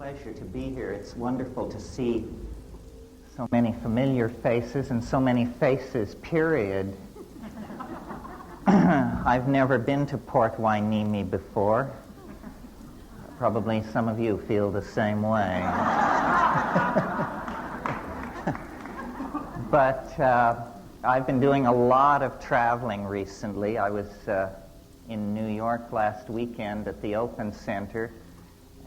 pleasure to be here. It's wonderful to see so many familiar faces and so many faces, period. I've never been to Port Hueneme before. Probably some of you feel the same way. But I've been doing a lot of traveling recently. I was in New York last weekend at the Open Center,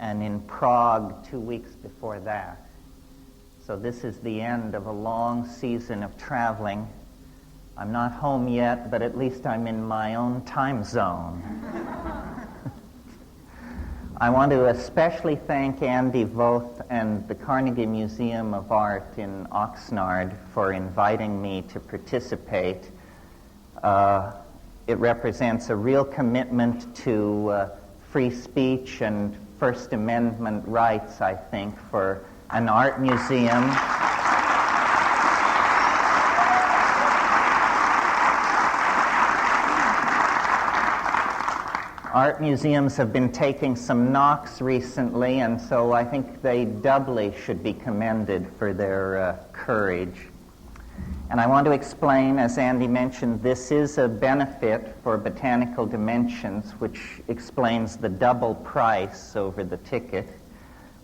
and in Prague 2 weeks before that. So this is the end of a long season of traveling. I'm not home yet, but at least I'm in my own time zone. I want to especially thank Andy Voth and the Carnegie Museum of Art in Oxnard for inviting me to participate. It represents a real commitment to free speech and First Amendment rights, I think, for an art museum. Art museums have been taking some knocks recently, and so I think they doubly should be commended for their courage. And I want to explain, as Andy mentioned, this is a benefit for Botanical Dimensions, which explains the double price over the ticket.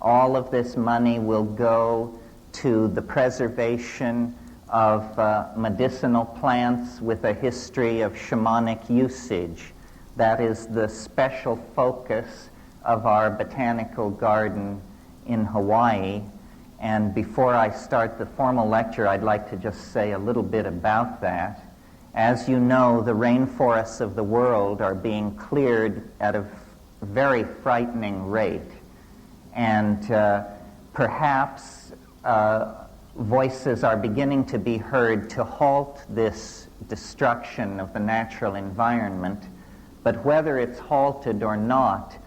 All of this money will go to the preservation of medicinal plants with a history of shamanic usage. That is the special focus of our botanical garden in Hawaii. And before I start the formal lecture, I'd like to just say a little bit about that. As you know, the rainforests of the world are being cleared at a very frightening rate. And perhaps voices are beginning to be heard to halt this destruction of the natural environment. But whether it's halted or not,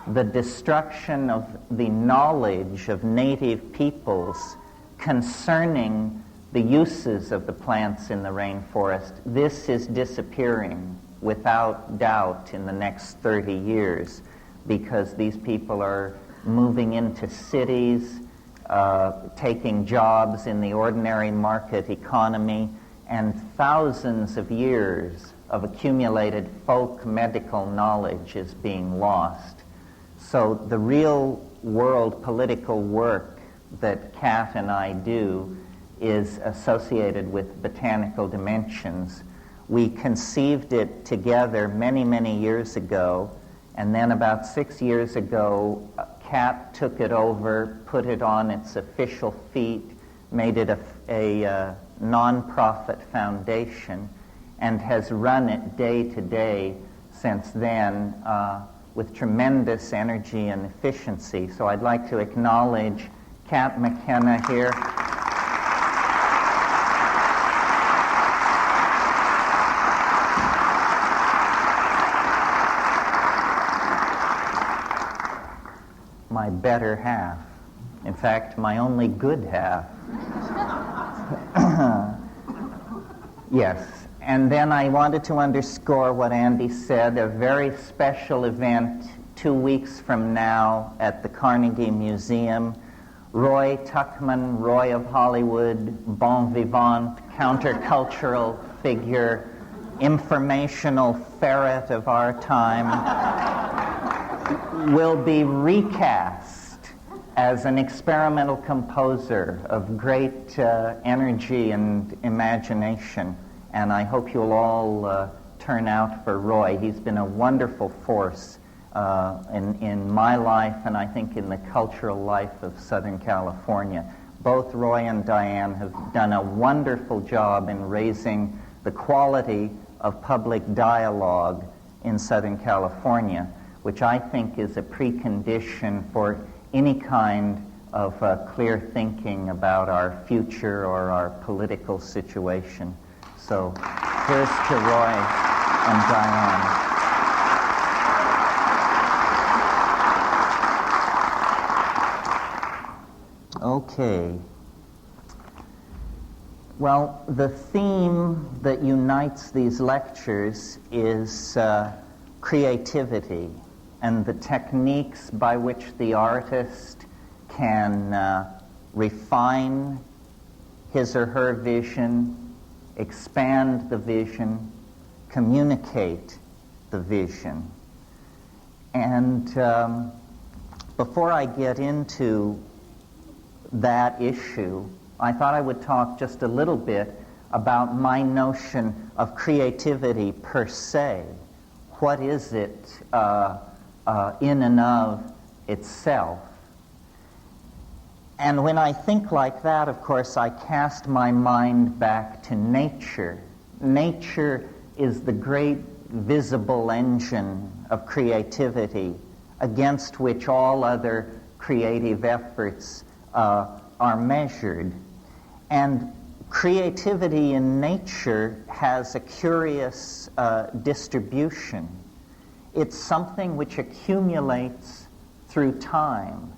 the destruction of the knowledge of native peoples concerning the uses of the plants in the rainforest, this is disappearing without doubt in the next 30 years because these people are moving into cities, taking jobs in the ordinary market economy, and thousands of years of accumulated folk medical knowledge is being lost. So the real world political work that Kat and I do is associated with Botanical Dimensions. We conceived it together many, many years ago, and then about 6 years ago, Kat took it over, put it on its official feet, made it a non-profit foundation, and has run it day to day since then with tremendous energy and efficiency. So I'd like to acknowledge Kat McKenna here. My better half. In fact, my only good half. Yes. And then I wanted to underscore what Andy said, a very special event 2 weeks from now at the Carnegie Museum. Roy Tuckman, Roy of Hollywood, bon vivant, countercultural figure, informational ferret of our time, will be recast as an experimental composer of great energy and imagination. And I hope you'll all turn out for Roy. He's been a wonderful force in my life and I think in the cultural life of Southern California. Both Roy and Diane have done a wonderful job in raising the quality of public dialogue in Southern California, which I think is a precondition for any kind of clear thinking about our future or our political situation. So here's to Roy and Diane. Okay. Well, the theme that unites these lectures is creativity and the techniques by which the artist can refine his or her vision, expand the vision, communicate the vision. And before I get into that issue, I thought I would talk just a little bit about my notion of creativity per se. What is it in and of itself? And when I think like that, of course, I cast my mind back to nature. Nature is the great visible engine of creativity against which all other creative efforts are measured. And creativity in nature has a curious distribution. It's something which accumulates through time.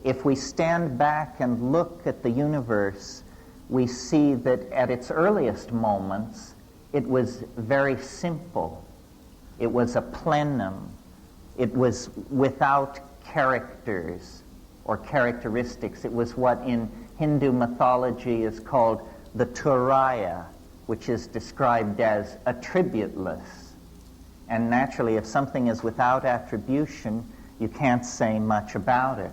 If we stand back and look at the universe, we see that at its earliest moments, it was very simple. It was a plenum. It was without characters or characteristics. It was what in Hindu mythology is called the Turaya, which is described as attributeless. And naturally, if something is without attribution, you can't say much about it.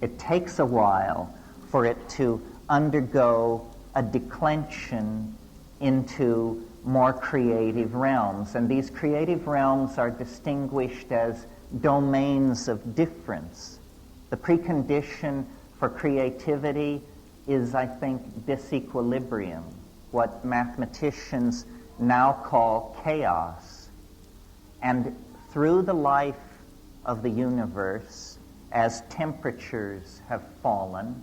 It takes a while for it to undergo a declension into more creative realms. And these creative realms are distinguished as domains of difference. The precondition for creativity is, I think, disequilibrium, what mathematicians now call chaos. And through the life of the universe, as temperatures have fallen,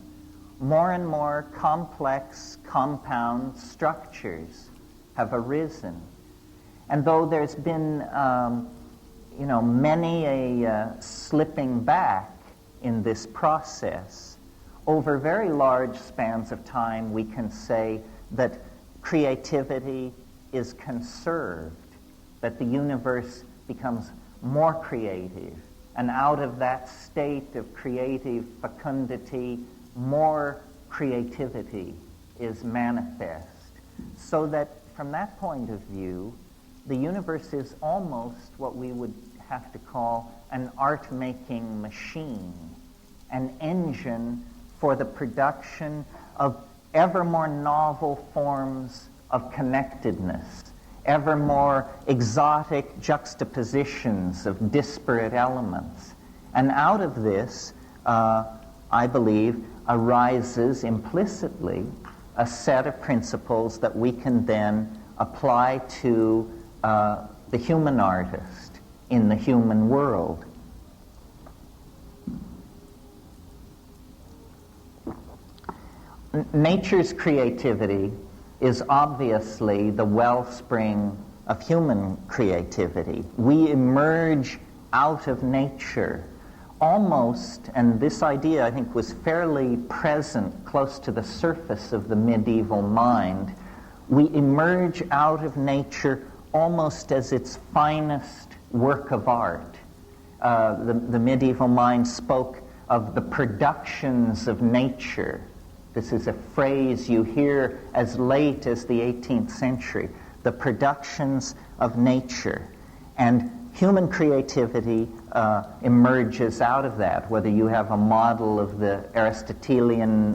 more and more complex compound structures have arisen. And though there's been many a slipping back in this process, over very large spans of time we can say that creativity is conserved, that the universe becomes more creative, and out of that state of creative fecundity, more creativity is manifest. So that from that point of view, the universe is almost what we would have to call an art-making machine, an engine for the production of ever more novel forms of connectedness, ever more exotic juxtapositions of disparate elements. And out of this, I believe, arises implicitly a set of principles that we can then apply to the human artist in the human world. Nature's creativity is obviously the wellspring of human creativity. We emerge out of nature almost, and this idea I think was fairly present close to the surface of the medieval mind, we emerge out of nature almost as its finest work of art. The medieval mind spoke of the productions of nature. This is a phrase you hear as late as the 18th century, the productions of nature. And human creativity emerges out of that, whether you have a model of the Aristotelian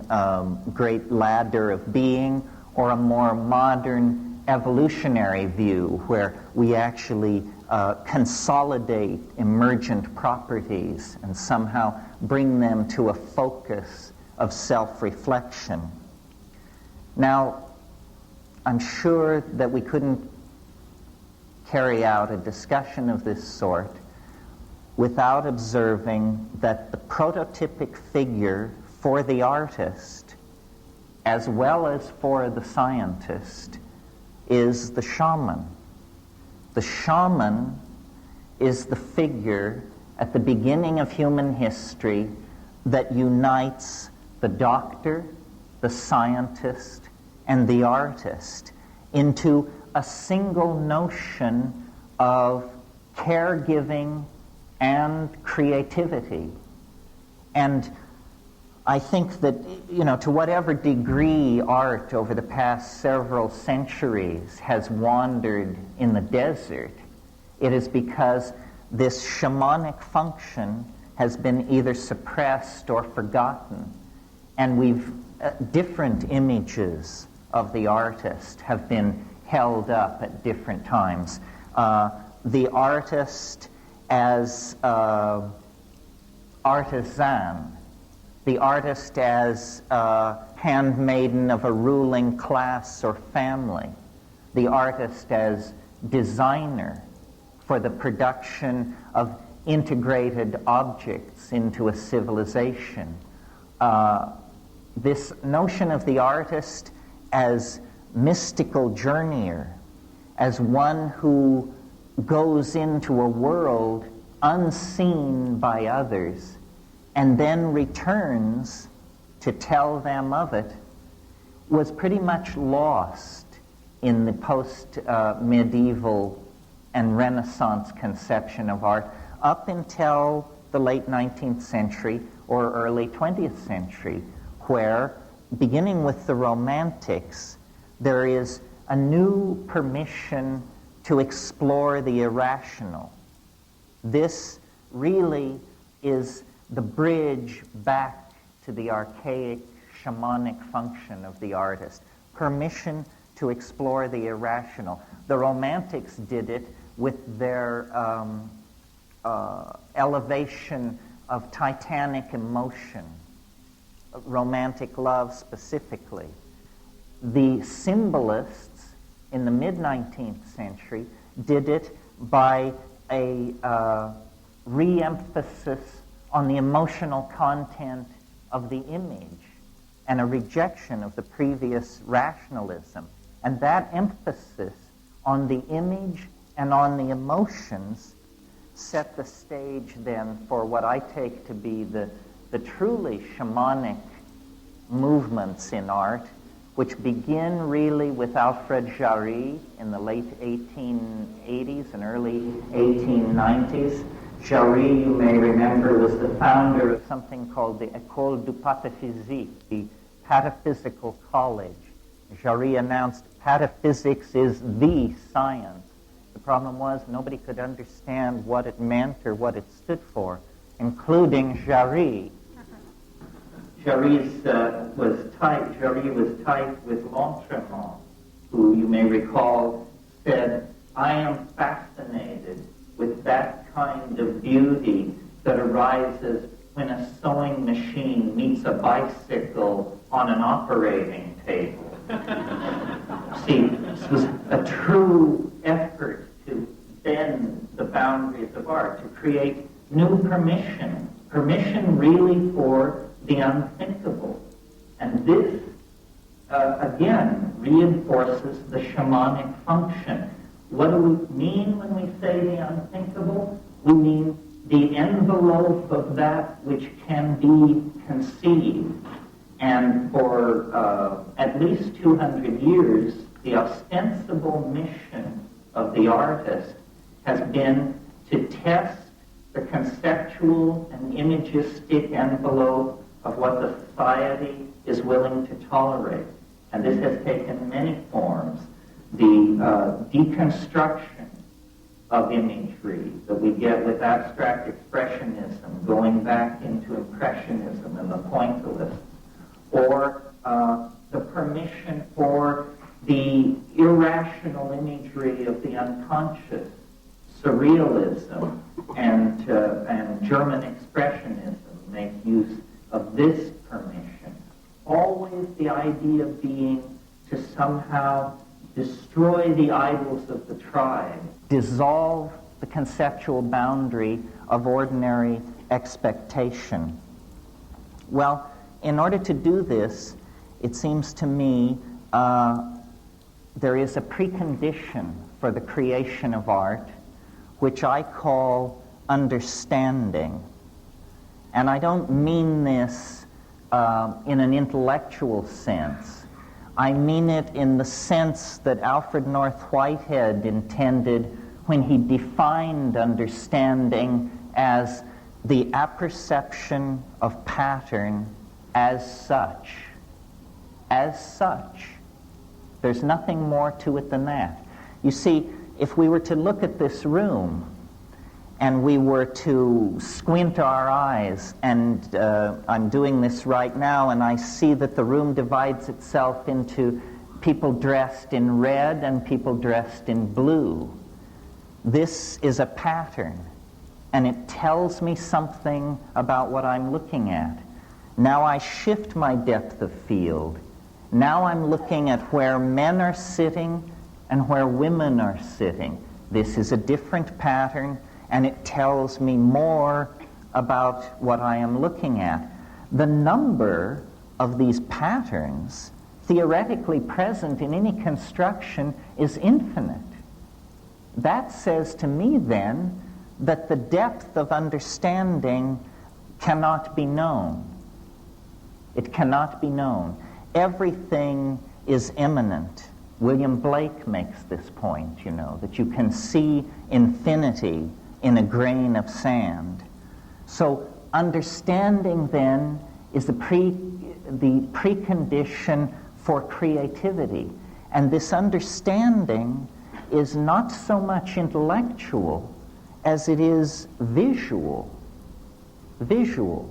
great ladder of being or a more modern evolutionary view where we actually consolidate emergent properties and somehow bring them to a focus of self-reflection. Now, I'm sure that we couldn't carry out a discussion of this sort without observing that the prototypic figure for the artist, as well as for the scientist, is the shaman. The shaman is the figure at the beginning of human history that unites the doctor, the scientist, and the artist into a single notion of caregiving and creativity. And I think that, to whatever degree art over the past several centuries has wandered in the desert, it is because this shamanic function has been either suppressed or forgotten, and different images of the artist have been held up at different times. The artist as artisan, the artist as handmaiden of a ruling class or family, the artist as designer for the production of integrated objects into a civilization. This notion of the artist as mystical journeyer, as one who goes into a world unseen by others and then returns to tell them of it, was pretty much lost in the post-medieval and Renaissance conception of art up until the late 19th century or early 20th century, where, beginning with the Romantics, there is a new permission to explore the irrational. This really is the bridge back to the archaic shamanic function of the artist. Permission to explore the irrational. The Romantics did it with their elevation of titanic emotion, romantic love specifically. The symbolists in the mid-19th century did it by a re-emphasis on the emotional content of the image and a rejection of the previous rationalism. And that emphasis on the image and on the emotions set the stage then for what I take to be the truly shamanic movements in art, which begin really with Alfred Jarry in the late 1880s and early 1890s. Jarry, you may remember, was the founder of something called the École du Pataphysique, the Pataphysical College. Jarry announced pataphysics is the science. The problem was nobody could understand what it meant or what it stood for, including Jarry. Jarry was tight with L'Entremont, who you may recall said, "I am fascinated with that kind of beauty that arises when a sewing machine meets a bicycle on an operating table." See, this was a true effort to bend the boundaries of art, to create new permission really for the unthinkable. And this, again, reinforces the shamanic function. What do we mean when we say the unthinkable? We mean the envelope of that which can be conceived. And for at least 200 years, the ostensible mission of the artist has been to test the conceptual and imagistic envelope of what the society is willing to tolerate. And this has taken many forms. The deconstruction of imagery that we get with abstract expressionism, going back into impressionism and the pointillists, or the permission for the irrational imagery of the unconscious, surrealism, and German expressionism make use of this permission. Always the idea being to somehow destroy the idols of the tribe, dissolve the conceptual boundary of ordinary expectation. Well, in order to do this, it seems to me there is a precondition for the creation of art, which I call understanding. And I don't mean this in an intellectual sense. I mean it in the sense that Alfred North Whitehead intended when he defined understanding as the apperception of pattern as such. As such. There's nothing more to it than that. You see, if we were to look at this room and we were to squint our eyes, and I'm doing this right now, and I see that the room divides itself into people dressed in red and people dressed in blue. This is a pattern, and it tells me something about what I'm looking at. Now I shift my depth of field. Now I'm looking at where men are sitting and where women are sitting. This is a different pattern, and it tells me more about what I am looking at. The number of these patterns theoretically present in any construction is infinite. That says to me then that the depth of understanding cannot be known. It cannot be known. Everything is immanent. William Blake makes this point, you know, that you can see infinity in a grain of sand. So understanding then is the precondition for creativity. And this understanding is not so much intellectual as it is visual. Visual.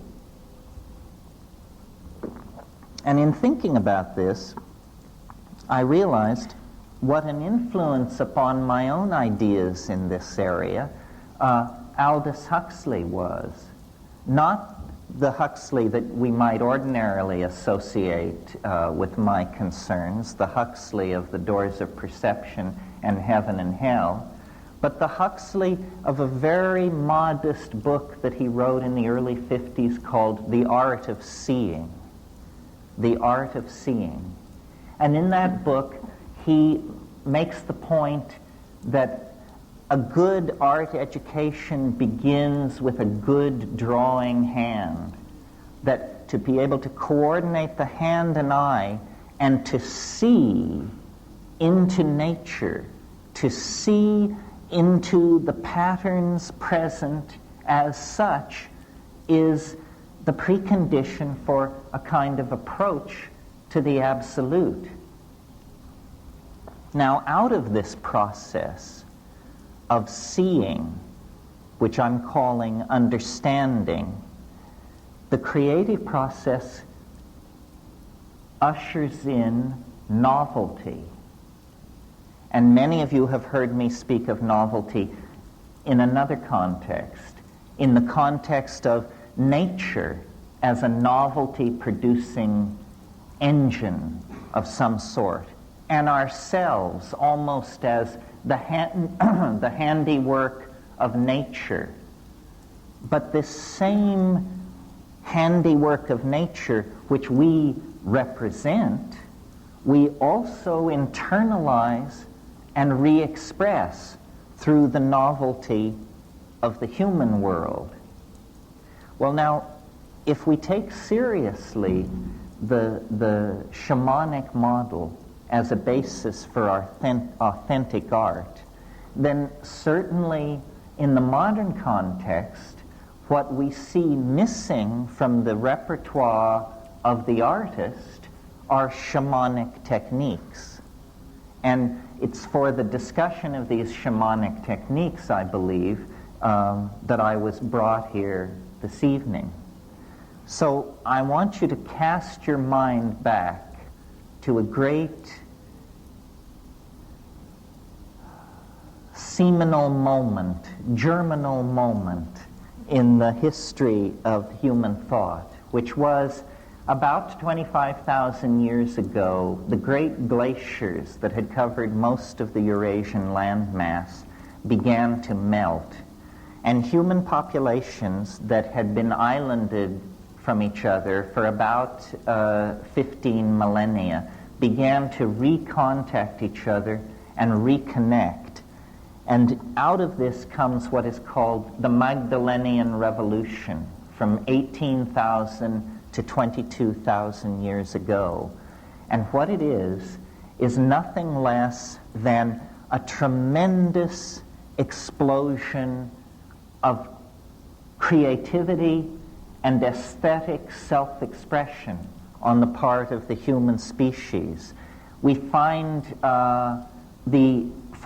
And in thinking about this, I realized what an influence upon my own ideas in this area Aldous Huxley was. Not the Huxley that we might ordinarily associate with my concerns, the Huxley of The Doors of Perception and Heaven and Hell, but the Huxley of a very modest book that he wrote in the early 50s called The Art of Seeing. The Art of Seeing. And in that book, he makes the point that a good art education begins with a good drawing hand. That to be able to coordinate the hand and eye and to see into nature, to see into the patterns present as such, is the precondition for a kind of approach to the absolute. Now, out of this process of seeing, which I'm calling understanding, the creative process ushers in novelty. And many of you have heard me speak of novelty in another context, in the context of nature as a novelty-producing engine of some sort, and ourselves almost as the handiwork of nature. But this same handiwork of nature which we represent, we also internalize and re-express through the novelty of the human world. Well, now, if we take seriously the shamanic model as a basis for our authentic art, then certainly in the modern context, what we see missing from the repertoire of the artist are shamanic techniques. And it's for the discussion of these shamanic techniques, I believe, that I was brought here this evening. So I want you to cast your mind back to a great seminal moment, germinal moment in the history of human thought, which was about 25,000 years ago. The great glaciers that had covered most of the Eurasian landmass began to melt, and human populations that had been islanded from each other for about 15 millennia began to recontact each other and reconnect. And out of this comes what is called the Magdalenian Revolution from 18,000 to 22,000 years ago. And what it is nothing less than a tremendous explosion of creativity and aesthetic self-expression on the part of the human species. We find for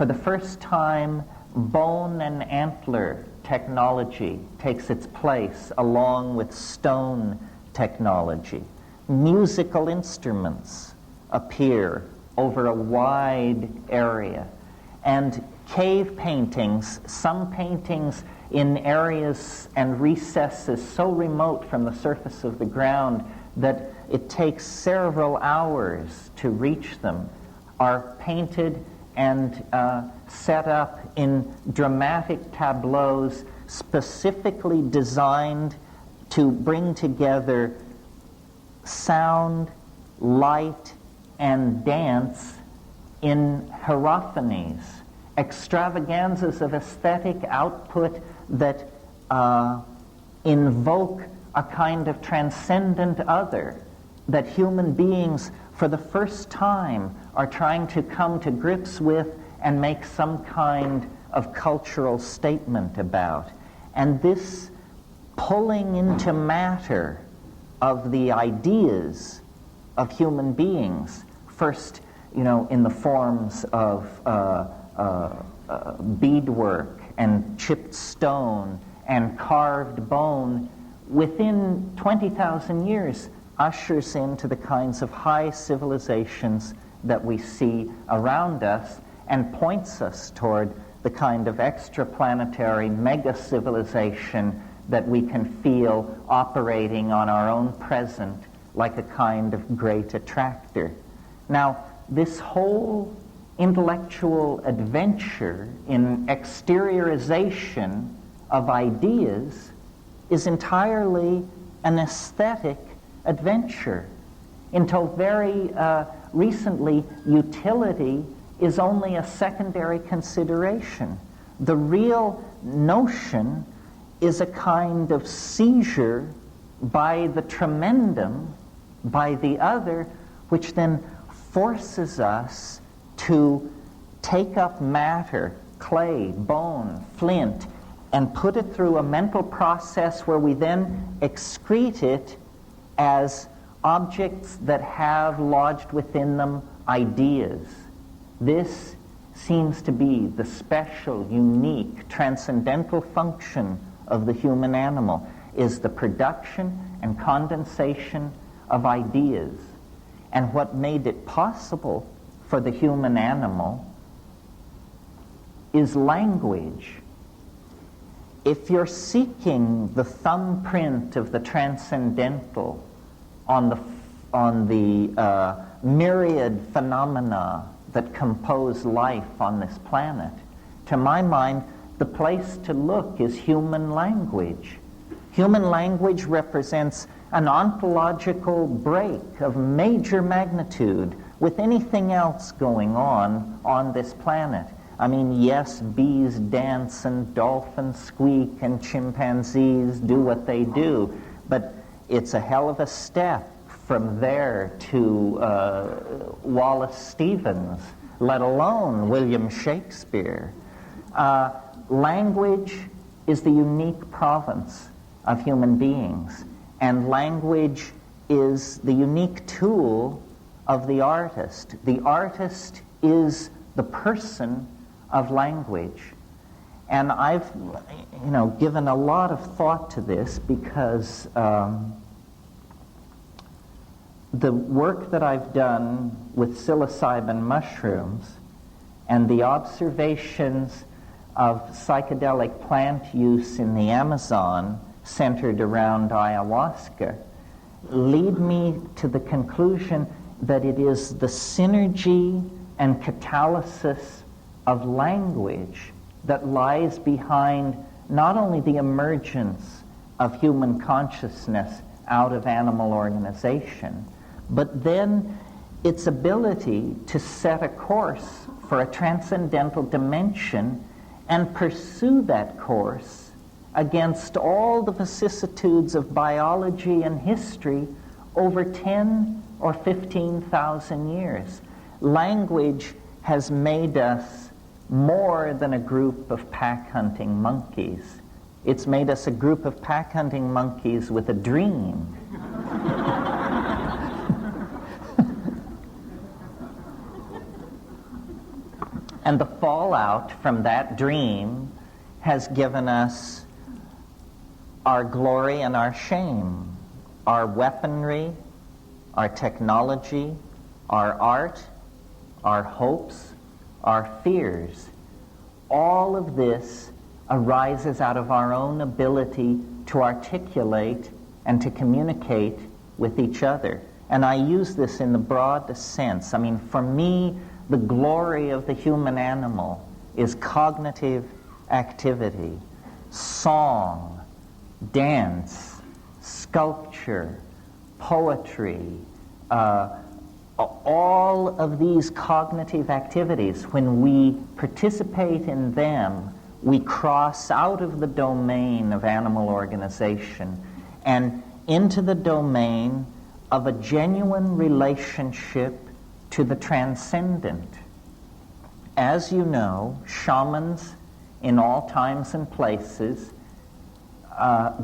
the first time, bone and antler technology takes its place along with stone technology. Musical instruments appear over a wide area. And cave paintings, some paintings in areas and recesses so remote from the surface of the ground that it takes several hours to reach them, are painted and set up in dramatic tableaus specifically designed to bring together sound, light, and dance in hierophanies, extravaganzas of aesthetic output that invoke a kind of transcendent other that human beings for the first time are trying to come to grips with and make some kind of cultural statement about. And this pulling into matter of the ideas of human beings, first, in the forms of beadwork and chipped stone and carved bone, within 20,000 years ushers into the kinds of high civilizations that we see around us and points us toward the kind of extraplanetary mega-civilization that we can feel operating on our own present like a kind of great attractor. Now, this whole intellectual adventure in exteriorization of ideas is entirely an aesthetic adventure. Until very recently, utility is only a secondary consideration. The real notion is a kind of seizure by the tremendum, by the other, which then forces us to take up matter, clay, bone, flint, and put it through a mental process where we then excrete it as objects that have lodged within them ideas. This seems to be the special, unique, transcendental function of the human animal, is the production and condensation of ideas. And what made it possible for the human animal is language. If you're seeking the thumbprint of the transcendental on the myriad phenomena that compose life on this planet, to my mind, the place to look is human language. Human language represents an ontological break of major magnitude with anything else going on this planet. I mean, yes, bees dance and dolphins squeak and chimpanzees do what they do, but it's a hell of a step from there to Wallace Stevens, let alone William Shakespeare. Language is the unique province of human beings, and language is the unique tool of the artist. The artist is the person of language. And I've, given a lot of thought to this because the work that I've done with psilocybin mushrooms and the observations of psychedelic plant use in the Amazon centered around ayahuasca lead me to the conclusion that it is the synergy and catalysis of language that lies behind not only the emergence of human consciousness out of animal organization, but then its ability to set a course for a transcendental dimension and pursue that course against all the vicissitudes of biology and history over 10 or 15,000 years. Language has made us more than a group of pack-hunting monkeys. It's made us a group of pack-hunting monkeys with a dream. And the fallout from that dream has given us our glory and our shame, our weaponry, our technology, our art, our hopes, our fears. All of this arises out of our own ability to articulate and to communicate with each other. And I use this in the broadest sense. I mean, for me, the glory of the human animal is cognitive activity, song, dance, sculpture, poetry, all of these cognitive activities. When we participate in them, we cross out of the domain of animal organization and into the domain of a genuine relationship to the transcendent. As you know, shamans in all times and places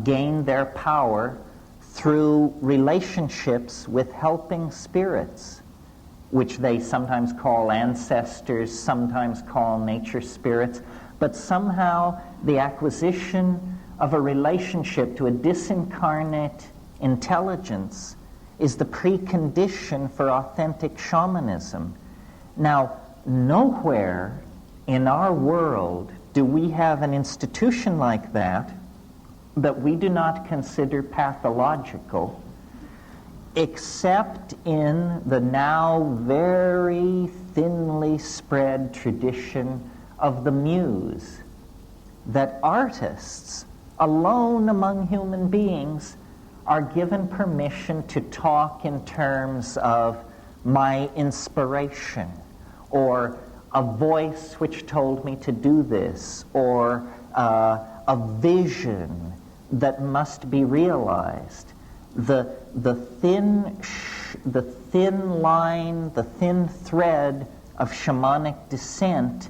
gain their power through relationships with helping spirits, which they sometimes call ancestors, sometimes call nature spirits, but somehow the acquisition of a relationship to a disincarnate intelligence is the precondition for authentic shamanism. Now, nowhere in our world do we have an institution like that we do not consider pathological, except in the now very thinly spread tradition of the muse, that artists, alone among human beings, are given permission to talk in terms of my inspiration, or a voice which told me to do this, or a vision that must be realized. The thin line, the thin thread of shamanic descent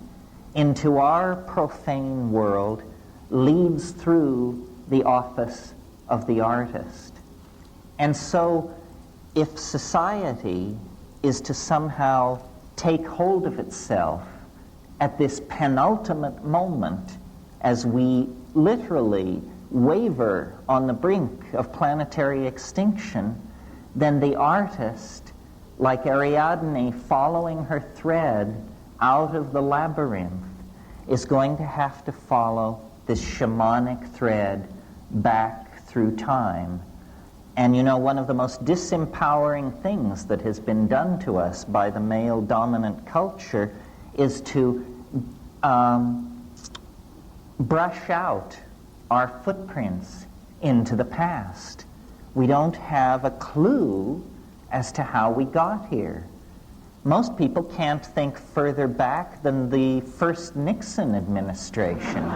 into our profane world leads through the office of the artist. And so, if society is to somehow take hold of itself at this penultimate moment, as we literally waver on the brink of planetary extinction, then the artist, like Ariadne following her thread out of the labyrinth, is going to have to follow this shamanic thread back through time. And you know, one of the most disempowering things that has been done to us by the male-dominant culture is to brush out our footprints into the past. We don't have a clue as to how we got here. Most people can't think further back than the first Nixon administration,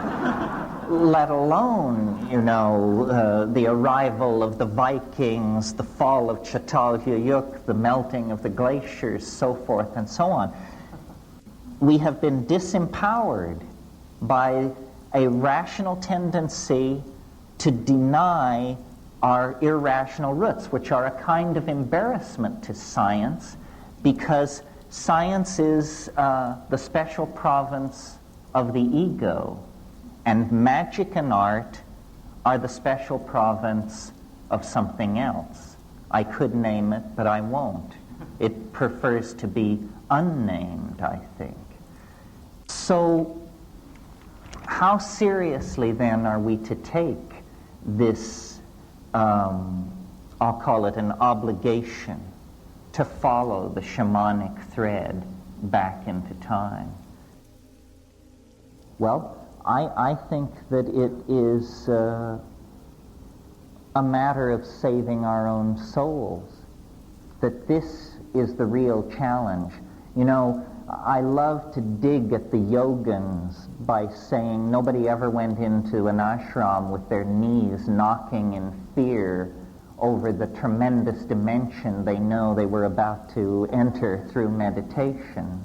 let alone, you know, the arrival of the Vikings, the fall of Çatalhöyük, the melting of the glaciers, so forth and so on. We have been disempowered by a rational tendency to deny our irrational roots, which are a kind of embarrassment to science, because science is the special province of the ego, and magic and art are the special province of something else. I could name it, but I won't. It prefers to be unnamed, I think. So, how seriously then are we to take this, I'll call it an obligation, to follow the shamanic thread back into time? Well, I think that it is a matter of saving our own souls, that this is the real challenge. You know, I love to dig at the yogins by saying nobody ever went into an ashram with their knees knocking in fear over the tremendous dimension they know they were about to enter through meditation.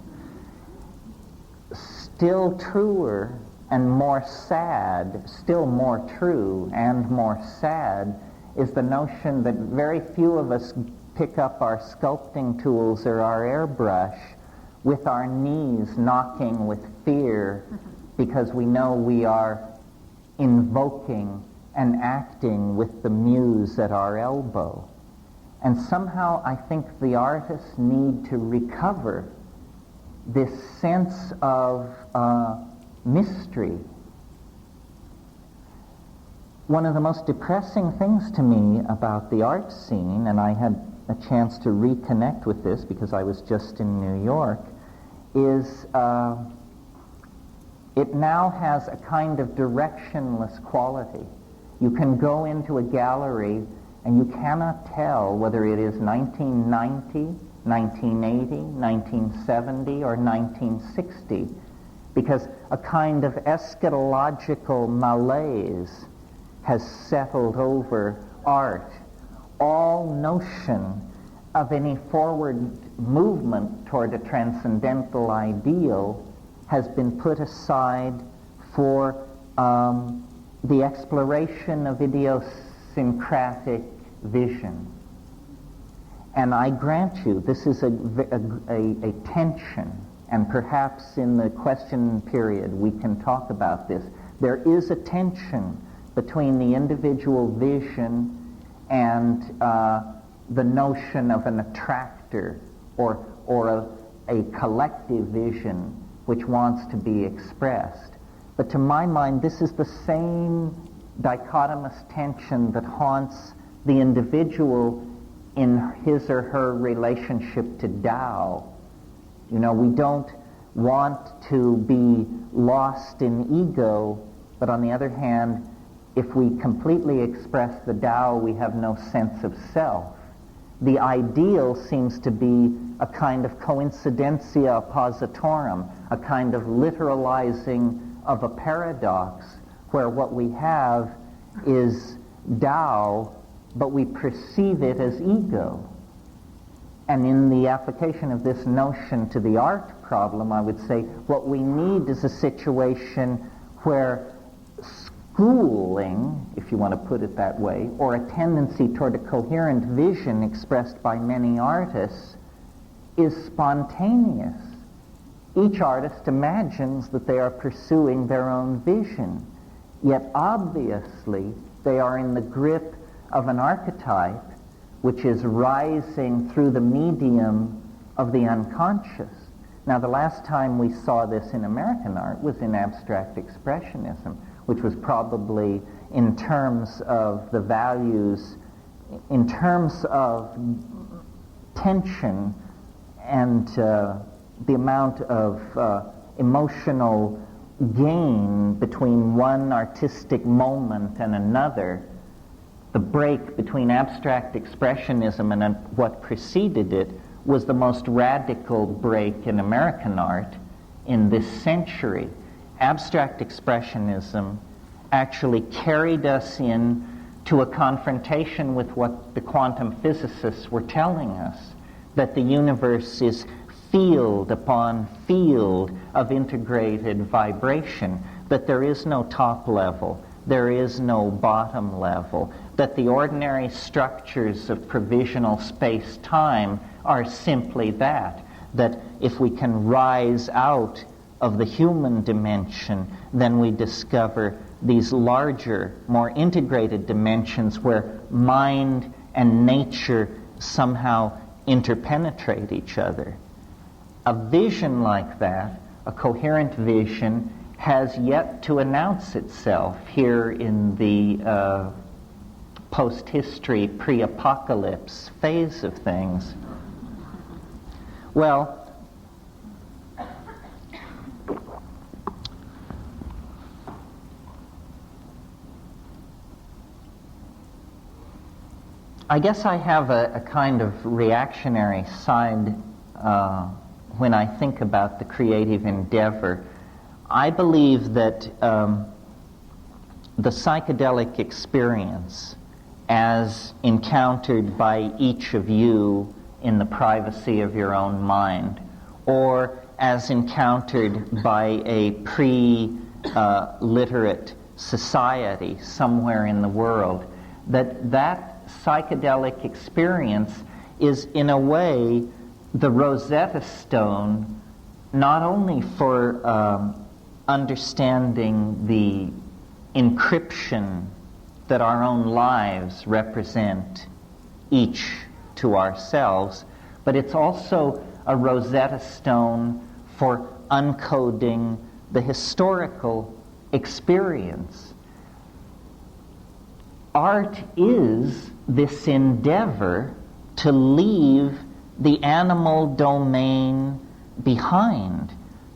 Still truer and more sad, still more true and more sad, is the notion that very few of us pick up our sculpting tools or our airbrush with our knees knocking with fear because we know we are invoking and acting with the muse at our elbow. And somehow I think the artists need to recover this sense of mystery. One of the most depressing things to me about the art scene, and I had a chance to reconnect with this because I was just in New York, is it now has a kind of directionless quality. You can go into a gallery and you cannot tell whether it is 1990, 1980, 1970, or 1960, because a kind of eschatological malaise has settled over art. All notion of any forward movement toward a transcendental ideal has been put aside for the exploration of idiosyncratic vision. And I grant you, this is a tension, and perhaps in the question period we can talk about this. There is a tension between the individual vision and the notion of an attractor or a collective vision which wants to be expressed. But to my mind, this is the same dichotomous tension that haunts the individual in his or her relationship to Tao. You know, we don't want to be lost in ego, but on the other hand, if we completely express the Tao, we have no sense of self. The ideal seems to be a kind of coincidentia oppositorum, a kind of literalizing of a paradox, where what we have is Tao, but we perceive it as ego. And in the application of this notion to the art problem, I would say what we need is a situation where schooling, if you want to put it that way, or a tendency toward a coherent vision expressed by many artists is spontaneous. Each artist imagines that they are pursuing their own vision, yet obviously they are in the grip of an archetype which is rising through the medium of the unconscious. Now, the last time we saw this in American art was in abstract expressionism, which was probably, in terms of the values, in terms of tension and the amount of emotional gain between one artistic moment and another, the break between abstract expressionism and what preceded it was the most radical break in American art in this century. Abstract expressionism actually carried us in to a confrontation with what the quantum physicists were telling us, that the universe is field upon field of integrated vibration, that there is no top level, there is no bottom level, that the ordinary structures of provisional space-time are simply that if we can rise out of the human dimension, then we discover these larger, more integrated dimensions where mind and nature somehow interpenetrate each other. A vision like that, a coherent vision, has yet to announce itself here in the post-history, pre-apocalypse phase of things. Well, I guess I have a kind of reactionary side when I think about the creative endeavor. I believe that the psychedelic experience, as encountered by each of you in the privacy of your own mind, or as encountered by a literate society somewhere in the world, that psychedelic experience is in a way the Rosetta Stone, not only for understanding the encryption that our own lives represent each to ourselves, but it's also a Rosetta Stone for uncoding the historical experience. Art is this endeavor to leave the animal domain behind,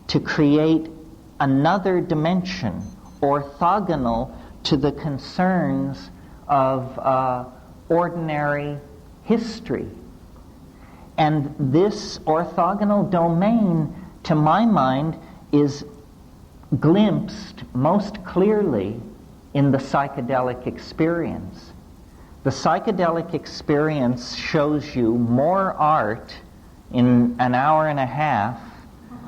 to create another dimension orthogonal to the concerns of ordinary history. And this orthogonal domain, to my mind, is glimpsed most clearly in the psychedelic experience. The psychedelic experience shows you more art in an hour and a half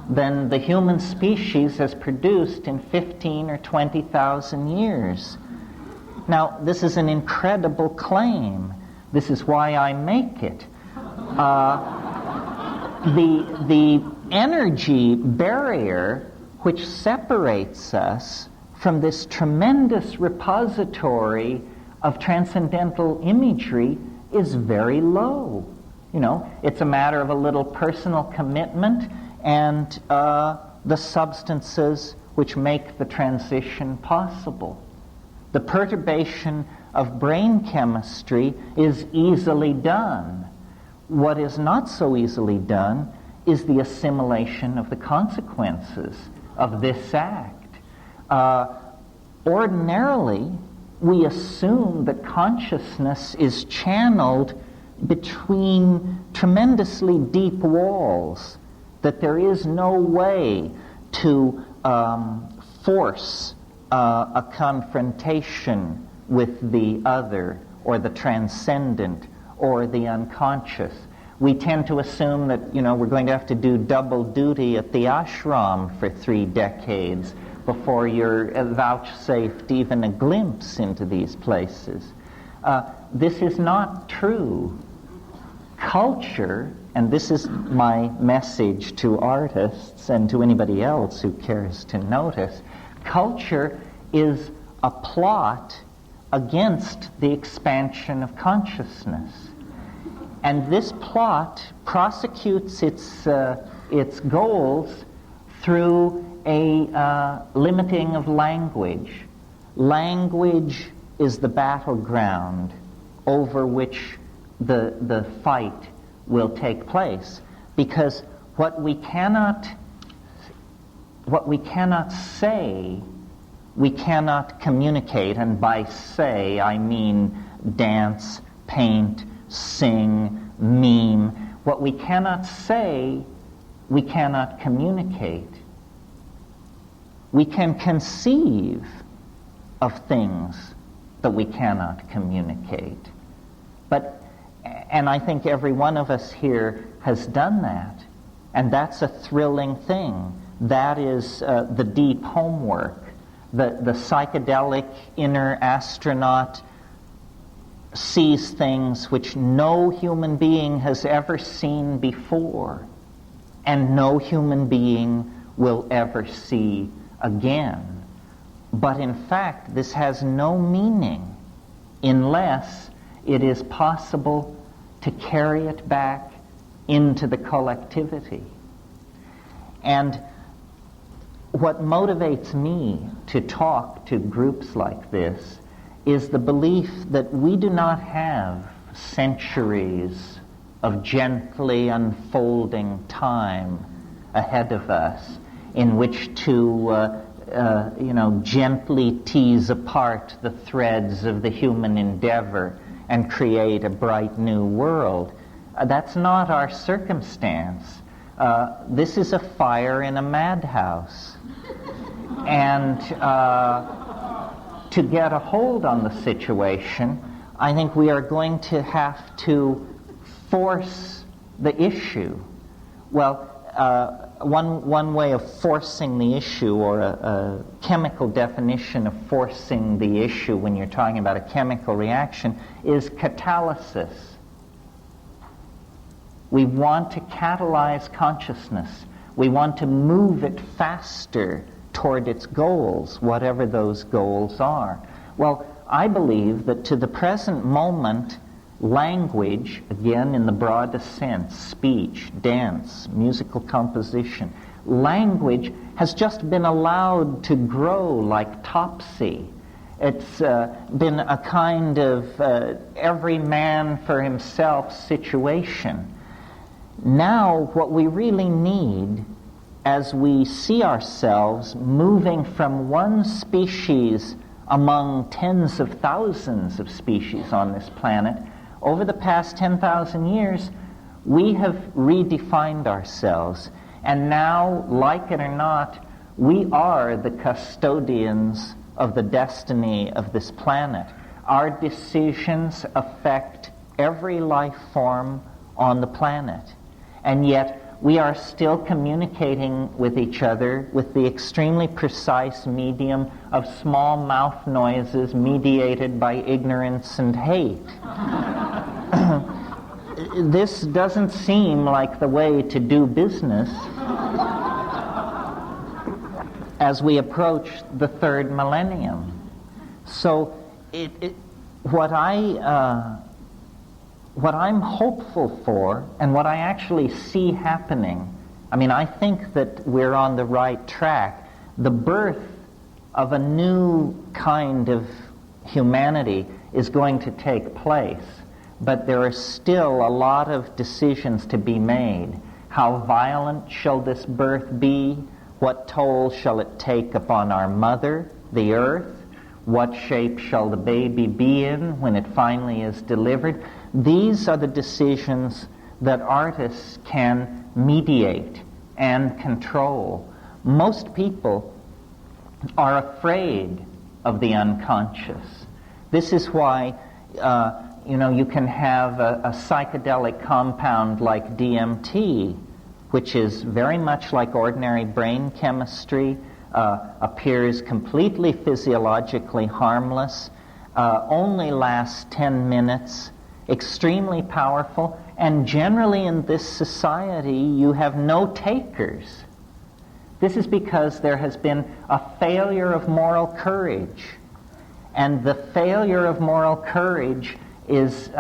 than the human species has produced in 15 or 20,000 years. Now, this is an incredible claim. This is why I make it. The energy barrier which separates us from this tremendous repository of transcendental imagery is very low. You know, it's a matter of a little personal commitment and the substances which make the transition possible. The perturbation of brain chemistry is easily done. What is not so easily done is the assimilation of the consequences of this act. Ordinarily, we assume that consciousness is channeled between tremendously deep walls, that there is no way to force a confrontation with the other, or the transcendent, or the unconscious. We tend to assume that, you know, we're going to have to do double duty at the ashram for 3 decades before you're vouchsafed even a glimpse into these places. This is not true. Culture, and this is my message to artists and to anybody else who cares to notice, culture is a plot against the expansion of consciousness. And this plot prosecutes its goals through a limiting of language. Language is the battleground over which the fight will take place, because what we cannot say, we cannot communicate, and by say I mean dance, paint, sing, meme. What we cannot say, we cannot communicate. We can conceive of things that we cannot communicate. And I think every one of us here has done that. And that's a thrilling thing. That is the deep homework. The psychedelic inner astronaut sees things which no human being has ever seen before, and no human being will ever see again. But in fact, this has no meaning unless it is possible to carry it back into the collectivity. And what motivates me to talk to groups like this is the belief that we do not have centuries of gently unfolding time ahead of us in which to gently tease apart the threads of the human endeavor and create a bright new world. That's not our circumstance. This is a fire in a madhouse. And to get a hold on the situation, I think we are going to have to force the issue. Well, one way of forcing the issue, or a chemical definition of forcing the issue when you're talking about a chemical reaction, is catalysis. We want to catalyze consciousness. We want to move it faster toward its goals, whatever those goals are. Well, I believe that to the present moment, language, again in the broadest sense, speech, dance, musical composition, language has just been allowed to grow like topsy. It's been a kind of every man for himself situation. Now what we really need, as we see ourselves moving from one species among tens of thousands of species on this planet, over the past 10,000 years, we have redefined ourselves. And now, like it or not, we are the custodians of the destiny of this planet. Our decisions affect every life form on the planet. And yet, we are still communicating with each other with the extremely precise medium of small mouth noises mediated by ignorance and hate. This doesn't seem like the way to do business as we approach the third millennium. So what I'm hopeful for, and what I actually see happening, I mean, I think that we're on the right track. The birth of a new kind of humanity is going to take place, but there are still a lot of decisions to be made. How violent shall this birth be? What toll shall it take upon our mother, the earth? What shape shall the baby be in when it finally is delivered? These are the decisions that artists can mediate and control. Most people are afraid of the unconscious. This is why you can have a psychedelic compound like DMT, which is very much like ordinary brain chemistry, appears completely physiologically harmless, only lasts 10 minutes, extremely powerful, and generally in this society you have no takers. This is because there has been a failure of moral courage. And the failure of moral courage is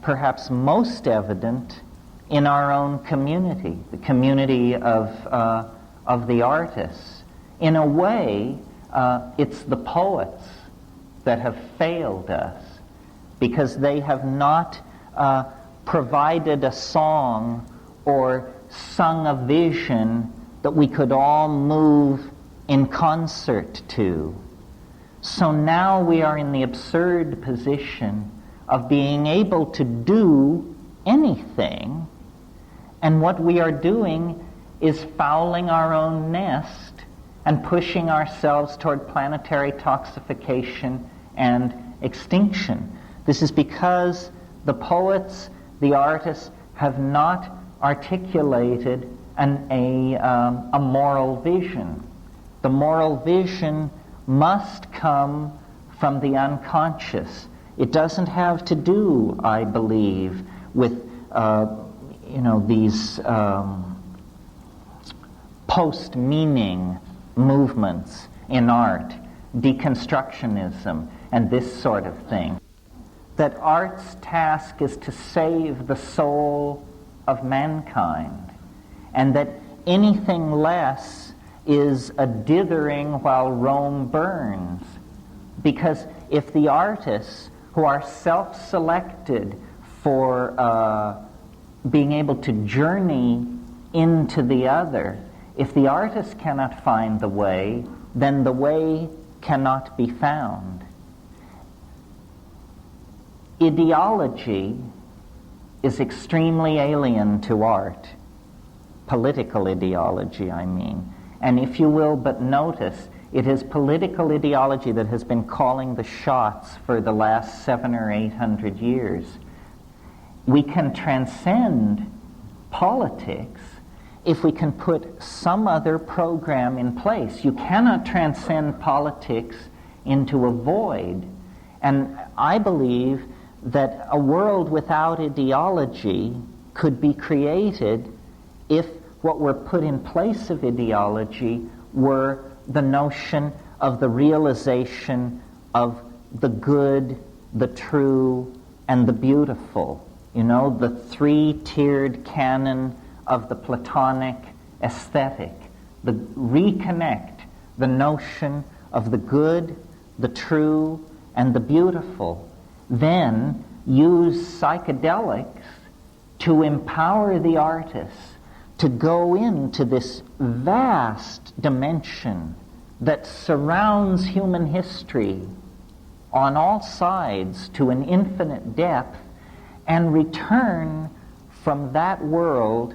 perhaps most evident in our own community, the community of the artists. In a way, it's the poets that have failed us, because they have not provided a song or sung a vision that we could all move in concert to. So now we are in the absurd position of being able to do anything, and what we are doing is fouling our own nest and pushing ourselves toward planetary toxification and extinction. This is because the poets, the artists, have not articulated a moral vision. The moral vision must come from the unconscious. It doesn't have to do, I believe, with these post-meaning movements in art, deconstructionism, and this sort of thing. That art's task is to save the soul of mankind, and that anything less is a dithering while Rome burns. Because if the artists, who are self-selected for being able to journey into the other, if the artist cannot find the way, then the way cannot be found. Ideology is extremely alien to art. Political ideology, I mean. And if you will but notice, it is political ideology that has been calling the shots for the last 700 or 800 years. We can transcend politics if we can put some other program in place. You cannot transcend politics into a void. And I believe that a world without ideology could be created if what were put in place of ideology were the notion of the realization of the good, the true, and the beautiful. You know, the three-tiered canon of the Platonic aesthetic. Reconnect the notion of the good, the true, and the beautiful. Then use psychedelics to empower the artists to go into this vast dimension that surrounds human history on all sides to an infinite depth, and return from that world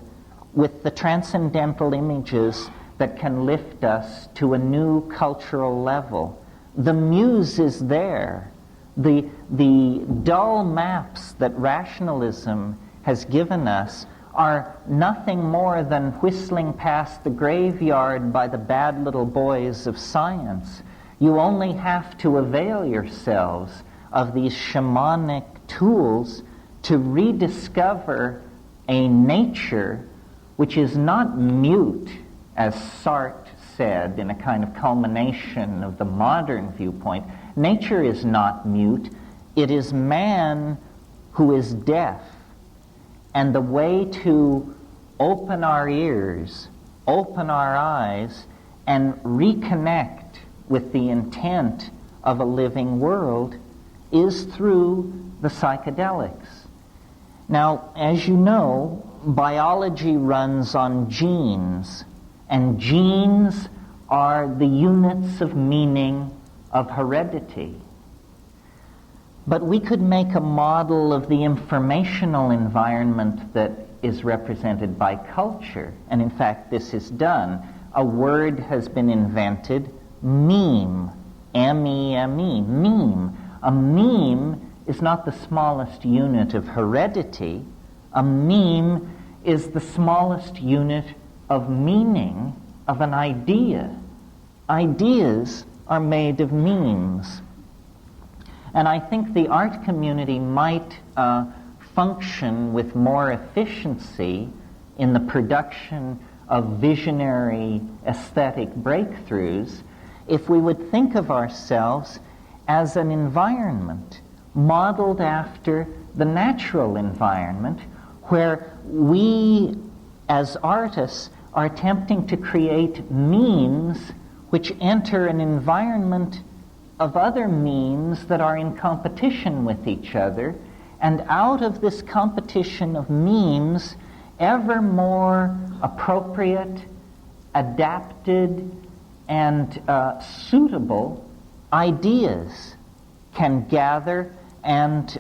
with the transcendental images that can lift us to a new cultural level. The muse is there. The dull maps that rationalism has given us are nothing more than whistling past the graveyard by the bad little boys of science. You only have to avail yourselves of these shamanic tools to rediscover a nature which is not mute, as Sartre said in a kind of culmination of the modern viewpoint. Nature is not mute. It is man who is deaf. And the way to open our ears, open our eyes, and reconnect with the intent of a living world is through the psychedelics. Now, as you know, biology runs on genes, and genes are the units of meaning of heredity. But we could make a model of the informational environment that is represented by culture, and in fact this is done. A word has been invented, meme, M-E-M-E, meme. A meme is not the smallest unit of heredity. A meme is the smallest unit of meaning of an idea. Ideas are made of memes. And I think the art community might function with more efficiency in the production of visionary aesthetic breakthroughs if we would think of ourselves as an environment modeled after the natural environment, where we as artists are attempting to create memes which enter an environment of other memes that are in competition with each other, and out of this competition of memes, ever more appropriate, adapted, and suitable ideas can gather and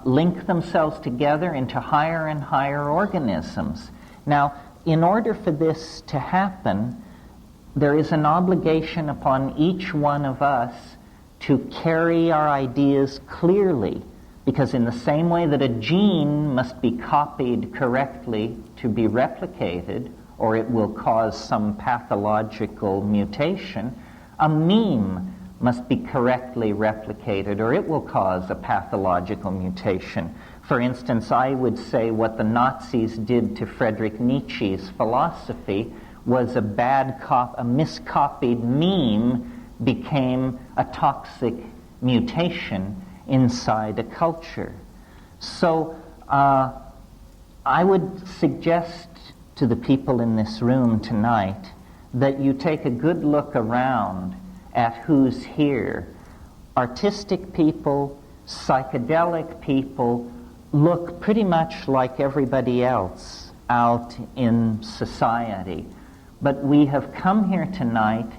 link themselves together into higher and higher organisms. Now, in order for this to happen, there is an obligation upon each one of us to carry our ideas clearly, because in the same way that a gene must be copied correctly to be replicated, or it will cause some pathological mutation, a meme must be correctly replicated, or it will cause a pathological mutation. For instance, I would say what the Nazis did to Friedrich Nietzsche's philosophy was a miscopied meme became a toxic mutation inside a culture. So I would suggest to the people in this room tonight that you take a good look around at who's here. Artistic people, psychedelic people look pretty much like everybody else out in society. But we have come here tonight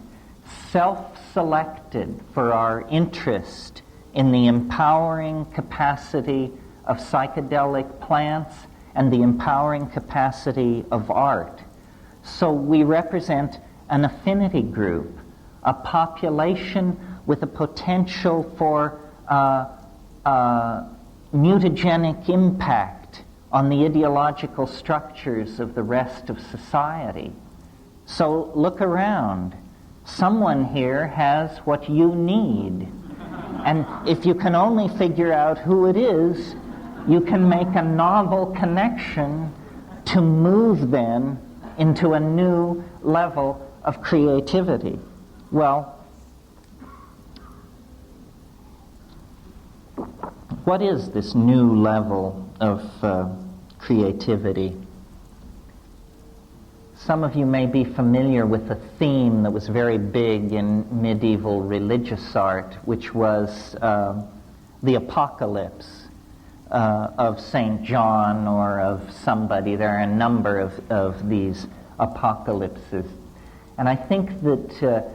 self-selected for our interest in the empowering capacity of psychedelic plants and the empowering capacity of art. So we represent an affinity group, a population with a potential for mutagenic impact on the ideological structures of the rest of society. So look around. Someone here has what you need. And if you can only figure out who it is, you can make a novel connection to move then into a new level of creativity. Well, what is this new level of creativity? Some of you may be familiar with a theme that was very big in medieval religious art, which was the apocalypse of St. John or of somebody. There are a number of these apocalypses. And I think that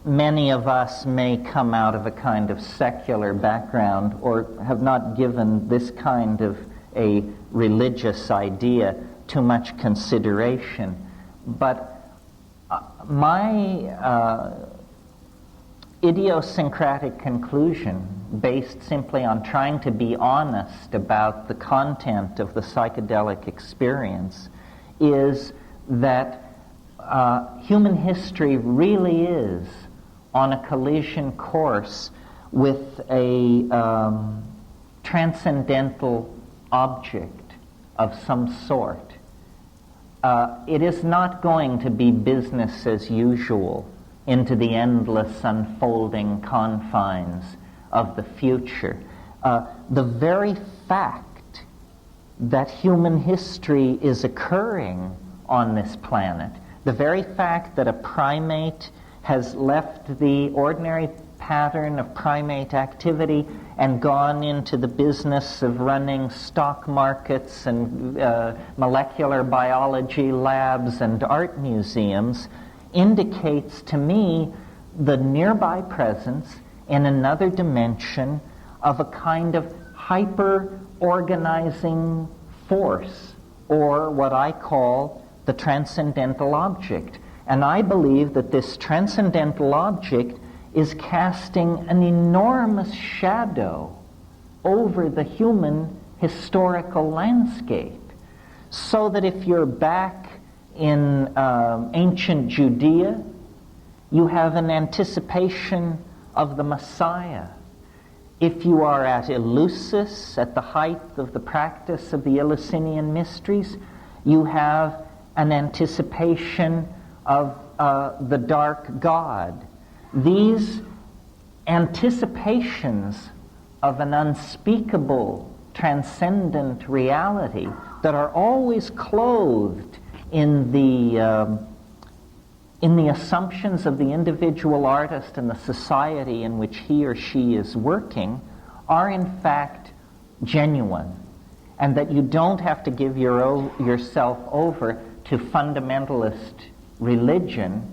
many of us may come out of a kind of secular background or have not given this kind of a religious idea too much consideration. But my idiosyncratic conclusion, based simply on trying to be honest about the content of the psychedelic experience, is that human history really is on a collision course with a transcendental object of some sort. It is not going to be business as usual into the endless unfolding confines of the future. The very fact that human history is occurring on this planet, the very fact that a primate has left the ordinary pattern of primate activity and gone into the business of running stock markets and molecular biology labs and art museums, indicates to me the nearby presence in another dimension of a kind of hyper-organizing force, or what I call the transcendental object. And I believe that this transcendental object is casting an enormous shadow over the human historical landscape. So that if you're back in ancient Judea, you have an anticipation of the Messiah. If you are at Eleusis, at the height of the practice of the Eleusinian mysteries, you have an anticipation of the dark God. These anticipations of an unspeakable, transcendent reality that are always clothed in the assumptions of the individual artist and the society in which he or she is working are in fact genuine, and that you don't have to give yourself over to fundamentalist religion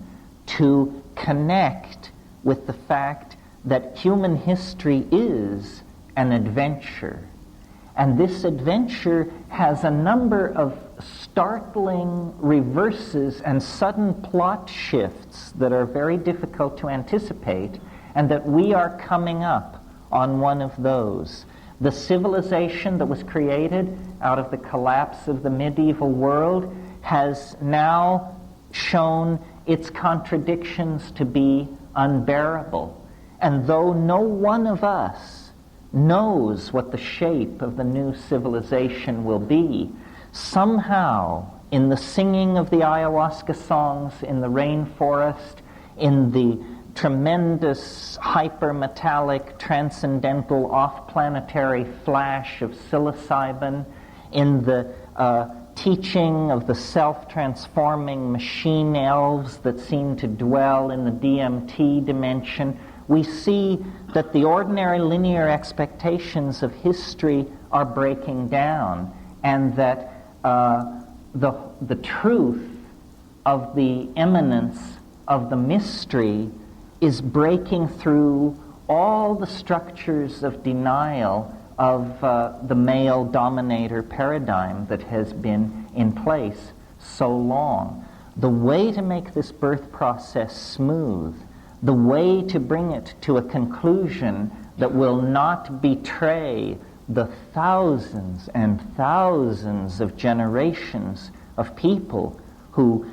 to connect with the fact that human history is an adventure. And this adventure has a number of startling reverses and sudden plot shifts that are very difficult to anticipate, and that we are coming up on one of those. The civilization that was created out of the collapse of the medieval world has now shown its contradictions to be unbearable. And though no one of us knows what the shape of the new civilization will be, somehow in the singing of the ayahuasca songs in the rainforest, in the tremendous hypermetallic transcendental off-planetary flash of psilocybin, in the teaching of the self-transforming machine elves that seem to dwell in the DMT dimension, we see that the ordinary linear expectations of history are breaking down, and that the truth of the immanence of the mystery is breaking through all the structures of denial of the male dominator paradigm that has been in place so long. The way to make this birth process smooth, the way to bring it to a conclusion that will not betray the thousands and thousands of generations of people who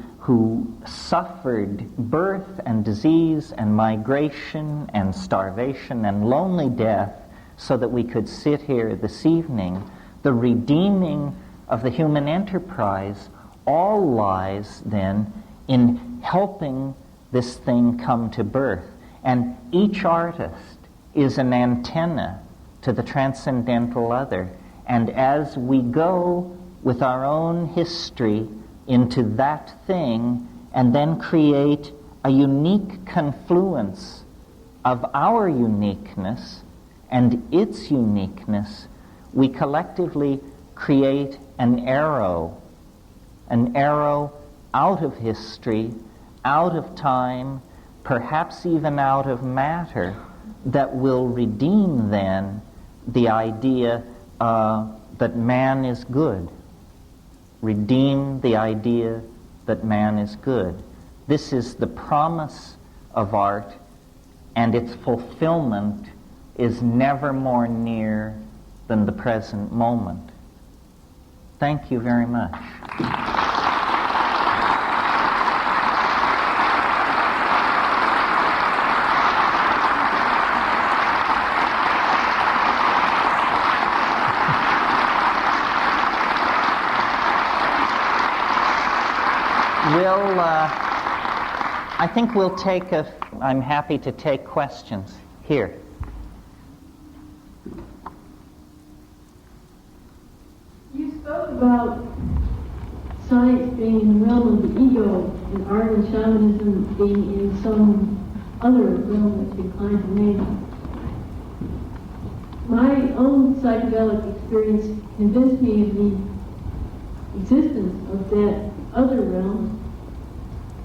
suffered birth and disease and migration and starvation and lonely death so that we could sit here this evening, the redeeming of the human enterprise all lies then in helping this thing come to birth. And each artist is an antenna to the transcendental other. And as we go with our own history into that thing and then create a unique confluence of our uniqueness and its uniqueness, we collectively create an arrow out of history, out of time, perhaps even out of matter, that will redeem then the idea that man is good. Redeem the idea that man is good. This is the promise of art, and its fulfillment is never more near than the present moment. Thank you very much. I think we'll take I'm happy to take questions. Here. You spoke about science being in the realm of the ego and art and shamanism being in some other realm that you declined to name. My own psychedelic experience convinced me of the existence of that other realm,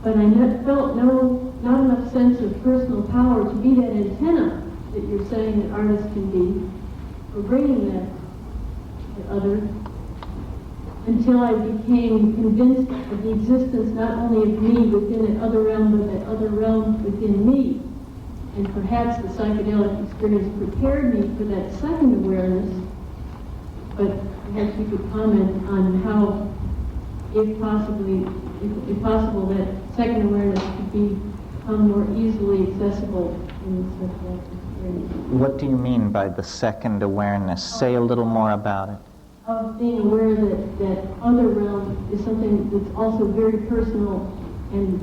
but I felt not enough sense of personal power to be that antenna that you're saying that artists can be for bringing that other, until I became convinced of the existence not only of me within that other realm, but that other realm within me. And perhaps the psychedelic experience prepared me for that second awareness, but perhaps you could comment on how, if possible, that second awareness could become more easily accessible in the psychedelic experience. What do you mean by the second awareness? Say a little more about it. Of being aware that that other realm is something that's also very personal and...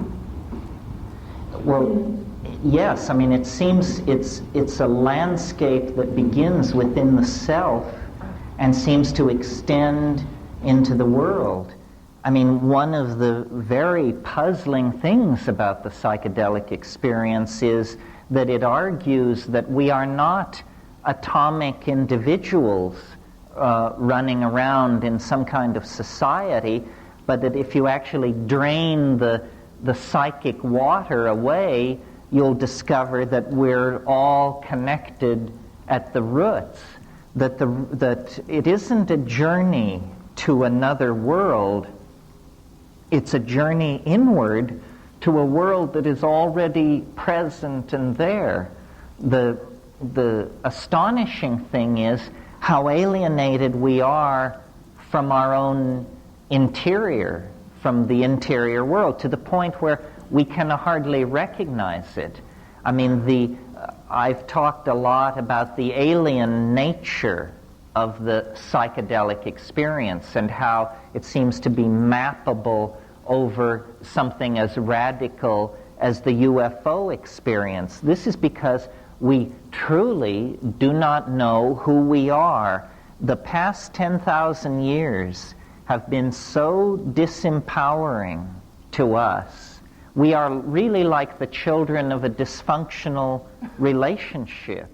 Well, yes, I mean, it seems it's a landscape that begins within the self and seems to extend into the world. I mean, one of the very puzzling things about the psychedelic experience is that it argues that we are not atomic individuals running around in some kind of society, but that if you actually drain the psychic water away, you'll discover that we're all connected at the roots, that it isn't a journey to another world. It's a journey inward to a world that is already present and there. The astonishing thing is how alienated we are from our own interior, from the interior world, to the point where we can hardly recognize it. I mean, I've talked a lot about the alien nature of the psychedelic experience and how it seems to be mappable over something as radical as the UFO experience. This is because we truly do not know who we are. The past 10,000 years have been so disempowering to us. We are really like the children of a dysfunctional relationship.